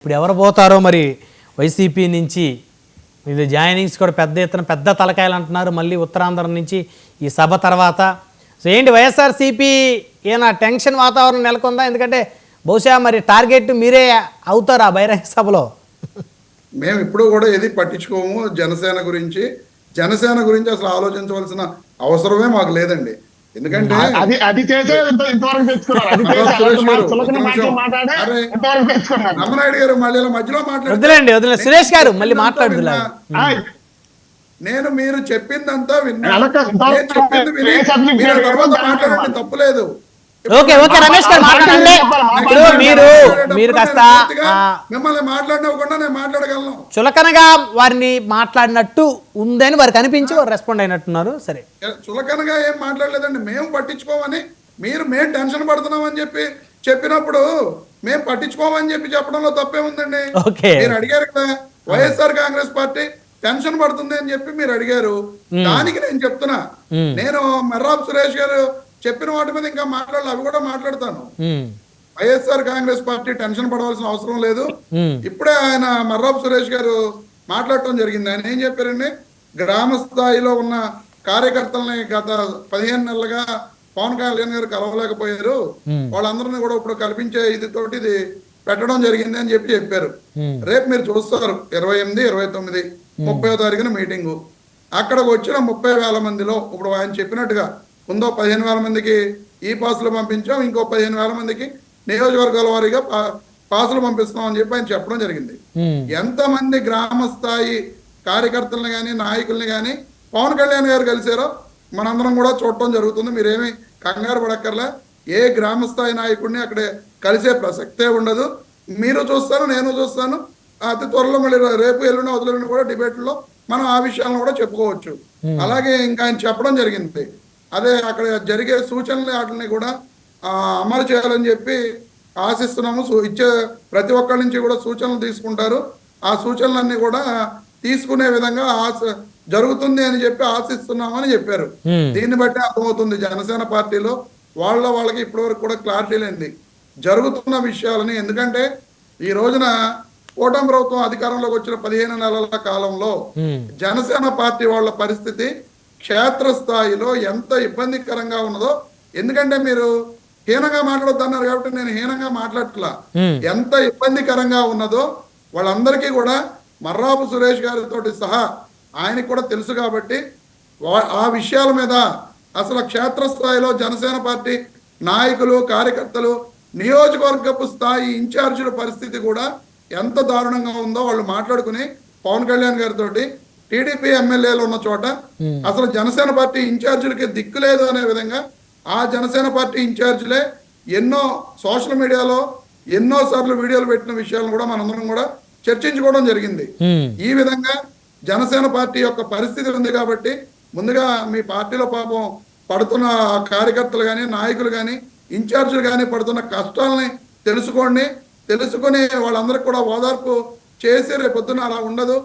ఇప్పుడు ఎవరు పోతారో మరి వైసీపీ నుంచి ఇది జాయినింగ్స్ కూడా పెద్ద ఎత్తున పెద్ద తలకాయలు అంటున్నారు. మళ్ళీ ఉత్తరాంధ్ర నుంచి ఈ సభ తర్వాత సో ఏంటి వైఎస్ఆర్సీపీ ఏనా టెన్షన్ వాతావరణం నెలకొందా? ఎందుకంటే బహుశా మరి టార్గెట్ మీరే అవుతారు ఆ బహిరంగ సభలో. మేము ఇప్పుడు కూడా ఏది పట్టించుకోము. జనసేన గురించి అసలు ఆలోచించవలసిన అవసరమే మాకు లేదండి. ఎందుకంటే రామనాయుడు గారు మళ్ళీ మధ్యలో మాట్లాడుతున్నారు. సురేష్ గారు మళ్ళీ మాట్లాడుతున్నా. నేను మీరు చెప్పిందంతా విన్నాను. చెప్పింది విని తర్వాత మాట్లాడండి, తప్పులేదు. ఓకే ఓకే రమేష్ గారు మాట్లాడండి. ఇప్పుడు మీరు కాస్త మిమ్మల్ని మాట్లాడినవ్వకుండా నేను మాట్లాడగలను. చులకనగా వారిని మాట్లాడినట్టు ఉందని వారికి అనిపించి వారు రెస్పాండ్ అయినట్టున్నారు. సరే, చులకనగా ఏం మాట్లాడలేదండి. మేము పట్టించుకోమని మేము టెన్షన్ పడుతున్నామని చెప్పినప్పుడు మేము పట్టించుకోమని చెప్పడంలో తప్పే ఉందండి. మీరు అడిగారు కదా, వైఎస్ఆర్ కాంగ్రెస్ పార్టీ టెన్షన్ పడుతుంది అని చెప్పి మీరు అడిగారు. దానికి నేను చెప్తున్నా, నేను మర్రాబ్ సురేష్ గారు చెప్పిన వాటి మీద ఇంకా మాట్లాడాలి, అవి కూడా మాట్లాడతాను. వైఎస్ఆర్ కాంగ్రెస్ పార్టీ టెన్షన్ పడవలసిన అవసరం లేదు. ఇప్పుడే ఆయన మర్రాబ్ సురేష్ గారు మాట్లాడటం జరిగింది. ఆయన ఏం చెప్పారండి, గ్రామ స్థాయిలో ఉన్న కార్యకర్తల్ని గత 15 నెలలుగా పవన్ కళ్యాణ్ గారు కలవలేకపోయారు, వాళ్ళందరినీ కూడా ఇప్పుడు కల్పించే ఇది పెట్టడం జరిగింది అని చెప్పారు. రేపు మీరు చూస్తారు 28, 29, 30వ తారీఖున మీటింగు. అక్కడికి వచ్చిన 30,000 మందిలో ఇప్పుడు ఆయన చెప్పినట్టుగా ముందో 15,000 మందికి ఈ పాసులు పంపించాం, ఇంకో 15,000 మందికి నియోజకవర్గాల వారీగా పాసులు పంపిస్తాం అని చెప్పి ఆయన చెప్పడం జరిగింది. ఎంతమంది గ్రామ స్థాయి కార్యకర్తలను కానీ నాయకుల్ని కానీ పవన్ కళ్యాణ్ గారు కలిసారో మనందరం కూడా చూడటం జరుగుతుంది. మీరేమి కంగారు పడక్కర్లే. ఏ గ్రామ స్థాయి నాయకుడిని అక్కడ కలిసే ప్రసక్తే ఉండదు. మీరు చూస్తాను, నేను చూస్తాను. అతి త్వరలో మళ్ళీ రేపు ఎల్లుండి వదిలిన కూడా డిబేట్లో మనం ఆ విషయాలను కూడా చెప్పుకోవచ్చు. అలాగే ఇంకా ఆయన చెప్పడం జరిగింది, అదే అక్కడ జరిగే సూచనలు వాటిని కూడా అమలు చేయాలని చెప్పి ఆశిస్తున్నాము. ఇచ్చే ప్రతి ఒక్కరి నుంచి కూడా సూచనలు తీసుకుంటారు. ఆ సూచనలన్నీ కూడా తీసుకునే విధంగా జరుగుతుంది అని చెప్పి ఆశిస్తున్నామని చెప్పారు. దీన్ని బట్టి అర్థమవుతుంది జనసేన పార్టీలో వాళ్ళకి ఇప్పటివరకు కూడా క్లారిటీ లేనిది జరుగుతున్న విషయాలని. ఎందుకంటే ఈ రోజున కూటమి ప్రభుత్వం అధికారంలోకి వచ్చిన 15 నెలల కాలంలో జనసేన పార్టీ వాళ్ళ పరిస్థితి క్షేత్రస్థాయిలో ఎంత ఇబ్బందికరంగా ఉన్నదో, ఎందుకంటే మీరు హీనంగా మాట్లాడొద్దన్నారు కాబట్టి నేను హీనంగా మాట్లాడట్లా, ఎంత ఇబ్బందికరంగా ఉన్నదో వాళ్ళందరికీ కూడా మర్రాపు సురేష్ గారితో సహా ఆయనకి కూడా తెలుసు. కాబట్టి ఆ విషయాల మీద అసలు క్షేత్రస్థాయిలో జనసేన పార్టీ నాయకులు, కార్యకర్తలు, నియోజకవర్గపు స్థాయి ఇన్ఛార్జీల పరిస్థితి కూడా ఎంత దారుణంగా ఉందో వాళ్ళు మాట్లాడుకుని పవన్ కళ్యాణ్ గారితో టీడీపీ ఎమ్మెల్యేలు ఉన్న చోట అసలు జనసేన పార్టీ ఇన్ఛార్జీలకి దిక్కు లేదు అనే విధంగా ఆ జనసేన పార్టీ ఇన్ఛార్జీలే ఎన్నో సోషల్ మీడియాలో ఎన్నో సార్లు వీడియోలు పెట్టిన విషయాలను కూడా మనందరం కూడా చర్చించుకోవడం జరిగింది. ఈ విధంగా జనసేన పార్టీ యొక్క పరిస్థితి ఉంది. కాబట్టి ముందుగా మీ పార్టీలో పాపం పడుతున్న కార్యకర్తలు కానీ, నాయకులు కానీ, ఇన్ఛార్జీలు కానీ పడుతున్న కష్టాలని తెలుసుకొని వాళ్ళందరికీ కూడా ఓదార్పు చేసి రేపొద్దున అలా ఉండదు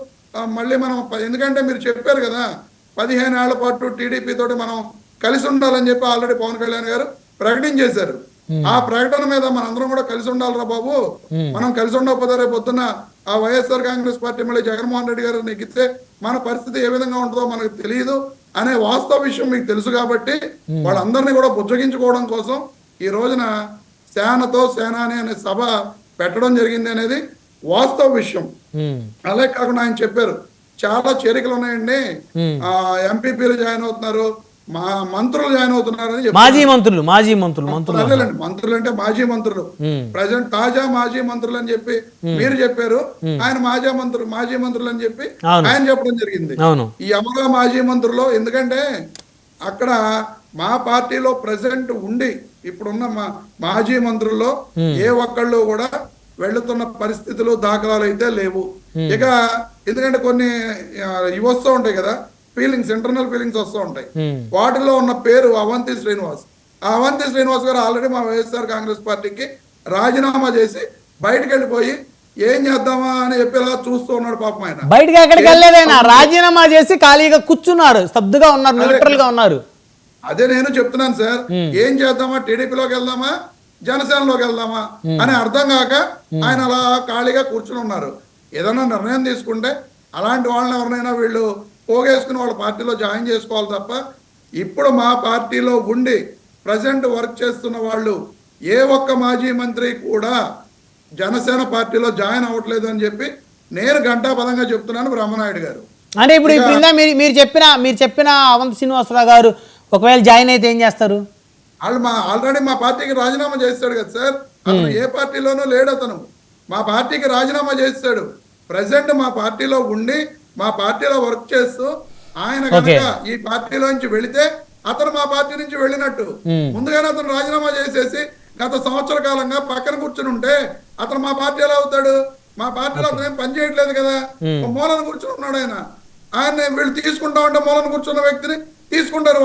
మళ్ళీ మనం. ఎందుకంటే మీరు చెప్పారు కదా 15 ఏళ్ల పాటు టీడీపీ తోటి మనం కలిసి ఉండాలని చెప్పి ఆల్రెడీ పవన్ కళ్యాణ్ గారు ప్రకటించేశారు. ఆ ప్రకటన మీద మనందరం కూడా కలిసి ఉండాలిరా బాబు. మనం కలిసి ఉండకపోతే రేపు పొద్దున్న ఆ వైఎస్ఆర్ కాంగ్రెస్ పార్టీ మళ్ళీ జగన్మోహన్ రెడ్డి గారు నెగ్గితే మన పరిస్థితి ఏ విధంగా ఉంటుందో మనకు తెలియదు అనే వాస్తవ విషయం మీకు తెలుసు. కాబట్టి వాళ్ళందరినీ కూడా బుజ్జగించుకోవడం కోసం ఈ రోజున సేనాని అనే సభ పెట్టడం జరిగింది అనేది వాస్తవ విషయం. అలాగే కాకుండా ఆయన చెప్పారు చాలా చేరికలు ఉన్నాయండి, ఎంపీపీలు జాయిన్ అవుతున్నారు, మంత్రులు జాయిన్ అవుతున్నారని మాజీ మంత్రులు అంటే మాజీ మంత్రులు ప్రజెంట్ తాజా మాజీ మంత్రులు అని చెప్పి మీరు చెప్పారు. ఆయన మాజీ మంత్రులు అని చెప్పి ఆయన చెప్పడం జరిగింది. ఈ అమరా మాజీ మంత్రులు, ఎందుకంటే అక్కడ మా పార్టీలో ప్రెసిడెంట్ ఉండి ఇప్పుడున్న మాజీ మంత్రుల్లో ఏ ఒక్కళ్ళు కూడా వెళ్తున్న పరిస్థితులు దాఖలాలు అయితే లేవు. ఇక ఎందుకంటే కొన్ని ఇవి వస్తూ ఉంటాయి కదా, ఫీలింగ్స్, ఇంటర్నల్ ఫీలింగ్స్ వస్తూ ఉంటాయి. వాటిలో ఉన్న పేరు అవంతి శ్రీనివాస్. ఆ అవంతి శ్రీనివాస్ గారు ఆల్రెడీ మా వైఎస్ఆర్ కాంగ్రెస్ పార్టీకి రాజీనామా చేసి బయటకు వెళ్ళిపోయి ఏం చేద్దామా అని చెప్పేలా చూస్తూ ఉన్నాడు పాపం. ఆయన బయటకి ఎక్కడికి వెళ్ళలేదైనా రాజీనామా చేసి ఖాళీగా కూర్చున్నారు, స్తబ్దుగా ఉన్నారు, న్యూట్రల్ గా ఉన్నారు. అదే నేను చెప్తున్నాను సార్, ఏం చేద్దామా, టీడీపీలోకి వెళ్దామా జనసేనలోకి వెళ్దామా అని అర్థం కాక ఆయన అలా ఖాళీగా కూర్చుని ఉన్నారు. ఏదైనా నిర్ణయం తీసుకుంటే అలాంటి వాళ్ళని ఎవరినైనా వీళ్ళు పోగేసుకుని వాళ్ళ పార్టీలో జాయిన్ చేసుకోవాలి తప్ప ఇప్పుడు మా పార్టీలో ఉండి ప్రజెంట్ వర్క్ చేస్తున్న వాళ్ళు ఏ ఒక్క మాజీ మంత్రి కూడా జనసేన పార్టీలో జాయిన్ అవ్వట్లేదు అని చెప్పి నేను ఘంటాపదంగా చెప్తున్నాను బ్రహ్మనాయుడు గారు. అంటే ఇప్పుడు మీరు చెప్పిన అవంతి శ్రీనివాసరావు గారు ఒకవేళ జాయిన్ అయితే ఏం చేస్తారు? వాళ్ళు ఆల్రెడీ మా పార్టీకి రాజీనామా చేస్తాడు కదా సార్. అతను ఏ పార్టీలోనూ లేడు, అతను మా పార్టీకి రాజీనామా చేస్తాడు. ప్రజెంట్ మా పార్టీలో ఉండి మా పార్టీలో వర్క్ చేస్తూ ఆయన కనుక ఈ పార్టీలోంచి వెళితే అతను మా పార్టీ నుంచి వెళ్ళినట్టు. ముందుగానే అతను రాజీనామా చేసేసి గత సంవత్సర కాలంగా పక్కన కూర్చుని ఉంటే అతను మా పార్టీ ఎలా అవుతాడు? మా పార్టీలో అతను ఏం పని చేయట్లేదు కదా, మూలన కూర్చుని ఉన్నాడు ఆయన వీళ్ళు తీసుకుంటామంటే మూలన కూర్చున్న వ్యక్తిని తీసుకుంటారు.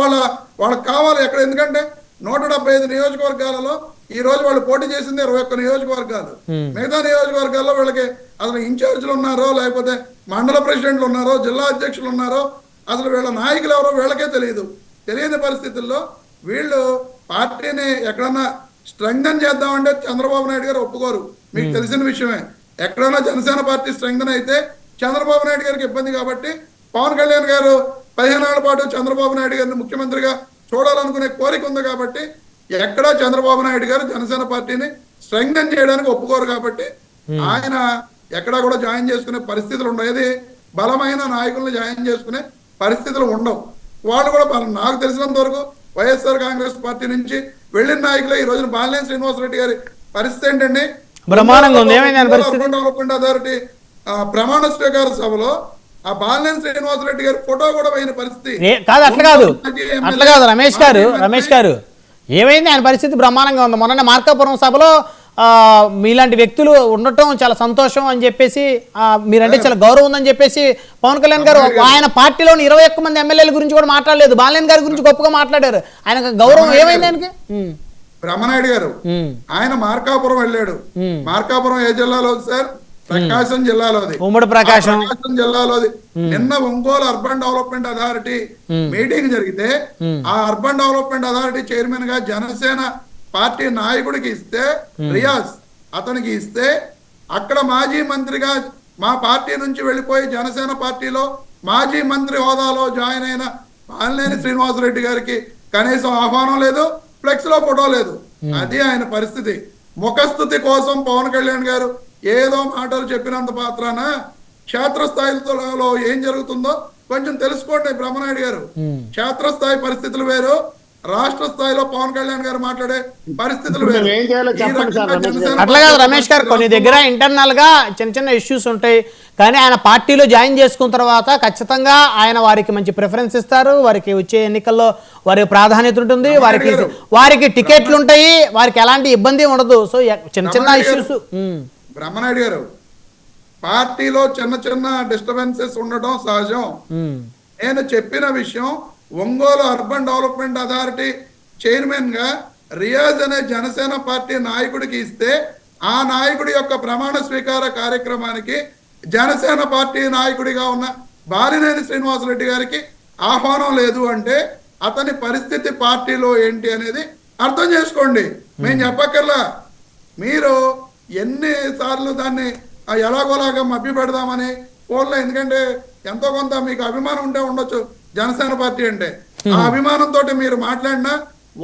వాళ్ళకి కావాలి ఎక్కడ, ఎందుకంటే 175 నియోజకవర్గాలలో ఈ రోజు వాళ్ళు పోటీ చేసింది 21 నియోజకవర్గాలు. మిగతా నియోజకవర్గాల్లో వీళ్ళకి అసలు ఇన్ఛార్జీలు ఉన్నారో లేకపోతే మండల ప్రెసిడెంట్లు ఉన్నారో జిల్లా అధ్యక్షులు ఉన్నారో అసలు వీళ్ళ నాయకులు ఎవరో వీళ్ళకే తెలియని పరిస్థితుల్లో వీళ్ళు పార్టీని ఎక్కడన్నా స్ట్రెంగ్థన్ చేద్దామంటే చంద్రబాబు నాయుడు గారు ఒప్పుకోరు. మీకు తెలిసిన విషయమే. ఎక్కడైనా జనసేన పార్టీ స్ట్రెంగ్థన్ అయితే చంద్రబాబు నాయుడు గారికి ఇబ్బంది కాబట్టి పవన్ కళ్యాణ్ గారు 15 ఏళ్ల పాటు చంద్రబాబు నాయుడు గారిని ముఖ్యమంత్రిగా చూడాలనుకునే కోరిక ఉంది కాబట్టి ఎక్కడా చంద్రబాబు నాయుడు గారు జనసేన పార్టీని స్ట్రెంగ్థన్ చేయడానికి ఒప్పుకోరు కాబట్టి ఆయన ఎక్కడా కూడా జాయిన్ చేసుకునే పరిస్థితులు ఉండేది. బలమైన నాయకులను జాయిన్ చేసుకునే పరిస్థితులు ఉండవు. వాళ్ళు కూడా నాకు తెలిసినంత వరకు వైఎస్ఆర్ కాంగ్రెస్ పార్టీ నుంచి వెళ్ళిన నాయకులే. ఈ రోజున బాలినేని శ్రీనివాసరెడ్డి గారి పరిస్థితి ఏంటండి? డెవలప్మెంట్ అథారిటీ ప్రమాణ స్వీకార సభలో ఆ బాలినేని శ్రీనివాసరెడ్డి గారి ఫోటో కూడా పోయిన పరిస్థితి కాదు. అట్లా కాదు రమేష్ గారు ఏమైంది? ఆయన పరిస్థితి బ్రహ్మాండంగా ఉంది. మొన్న మార్కాపురం సభలో మీలాంటి వ్యక్తులు ఉండటం చాలా సంతోషం అని చెప్పేసి, మీరంటే చాలా గౌరవం ఉందని చెప్పేసి పవన్ కళ్యాణ్ గారు ఆయన పార్టీలోని 21 మంది ఎమ్మెల్యేల గురించి కూడా మాట్లాడలేదు, బాలినేని గారి గురించి గొప్పగా మాట్లాడారు. ఆయన గౌరవం ఏమైంది ఆయనకి? బ్రహ్మనాయుడు గారు ఆయన మార్కాపురం వెళ్ళాడు. మార్కాపురం ఏ జిల్లాలో సార్? ప్రకాశం జిల్లాలోది, ఉమ్మడి ప్రకాశం జిల్లాలోది. నిన్న Ongole urban development authority meeting జరిగితే ఆ అర్బన్ డెవలప్మెంట్ అథారిటీ చైర్మన్ గా జనసేన పార్టీ నాయకుడికి ఇస్తే, రియాజ్ అతనికి ఇస్తే, అక్కడ మాజీ మంత్రిగా మా పార్టీ నుంచి వెళ్ళిపోయి జనసేన పార్టీలో మాజీ మంత్రి హోదాలో జాయిన్ అయిన బాలినేని శ్రీనివాసరెడ్డి గారికి కనీసం ఆహ్వానం లేదు, ఫ్లెక్స్ లో ఫోటో లేదు. అది ఆయన పరిస్థితి. ముఖస్థుతి కోసం పవన్ కళ్యాణ్ గారు ఏదో మాటలు చెప్పినంత మాత్రాన క్షేత్రస్థాయిలో ఏం జరుగుతుందో కొంచెం తెలుసుకోండి బ్రహ్మనాయుడు గారు. క్షేత్రస్థాయి పరిస్థితులు వేరు, రాష్ట్ర స్థాయిలో పవన్ కళ్యాణ్ గారు మాట్లాడే పరిస్థితులు వేరు. అట్లా కాదు రమేష్ గారు, కొన్ని దగ్గర ఇంటర్నల్ గా చిన్న ఇష్యూస్ ఉంటాయి. కానీ ఆయన పార్టీలో జాయిన్ చేసుకున్న తర్వాత ఖచ్చితంగా ఆయన వారికి మంచి ప్రిఫరెన్స్ ఇస్తారు. వారికి వచ్చే ఎన్నికల్లో వారికి ప్రాధాన్యత ఉంటుంది, వారికి టికెట్లు ఉంటాయి, వారికి ఎలాంటి ఇబ్బంది ఉండదు. సో చిన్న ఇష్యూస్. బ్రహ్మనాయుడు గారు, పార్టీలో చిన్న డిస్టర్బెన్సెస్ ఉండటం సహజం. నేను చెప్పిన విషయం, Ongole urban development authority chairman గా రియాజ్ అనే జనసేన పార్టీ నాయకుడికి ఇస్తే ఆ నాయకుడి యొక్క ప్రమాణ స్వీకార కార్యక్రమానికి జనసేన పార్టీ నాయకుడిగా ఉన్న బాలినేని శ్రీనివాసరెడ్డి గారికి ఆహ్వానం లేదు అంటే అతని పరిస్థితి పార్టీలో ఏంటి అనేది అర్థం చేసుకోండి. మేము చెప్పక్కర్లా. మీరు ఎన్నిసార్లు దాన్ని ఎలాగోలాగా మభ్య పెడదామని పోన్లో, ఎందుకంటే ఎంతో కొంత మీకు అభిమానం ఉంటే ఉండొచ్చు జనసేన పార్టీ అంటే. ఆ అభిమానంతో మీరు మాట్లాడినా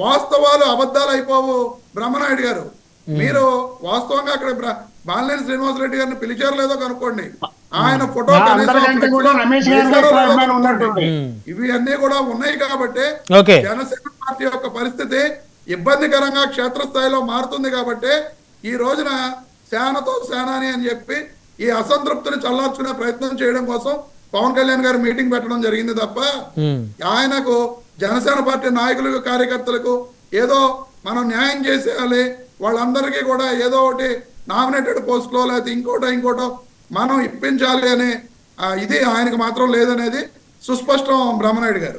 వాస్తవాలు అబద్ధాలు అయిపోవు బ్రహ్మనాయుడు గారు. మీరు వాస్తవంగా అక్కడ బాలినేని శ్రీనివాసరెడ్డి గారిని పిలిచారు లేదో కనుక్కోండి. ఆయన ఫోటో ఇవి అన్ని కూడా ఉన్నాయి కాబట్టి జనసేన పార్టీ యొక్క పరిస్థితి ఇబ్బందికరంగా క్షేత్రస్థాయిలో మారుతుంది. కాబట్టి ఈ రోజున సేనతో సేనాని అని చెప్పి ఈ అసంతృప్తిని చల్లార్చుకునే ప్రయత్నం చేయడం కోసం పవన్ కళ్యాణ్ గారు మీటింగ్ పెట్టడం జరిగింది తప్ప ఆయనకు జనసేన పార్టీ నాయకులకు కార్యకర్తలకు ఏదో మనం న్యాయం చేసేయాలి, వాళ్ళందరికీ కూడా ఏదో ఒకటి నామినేటెడ్ పోస్టులో లేకపోతే ఇంకోటో మనం ఇప్పించాలి అనే ఇది ఆయనకు మాత్రం లేదనేది సుస్పష్టం బ్రహ్మనాయుడు గారు.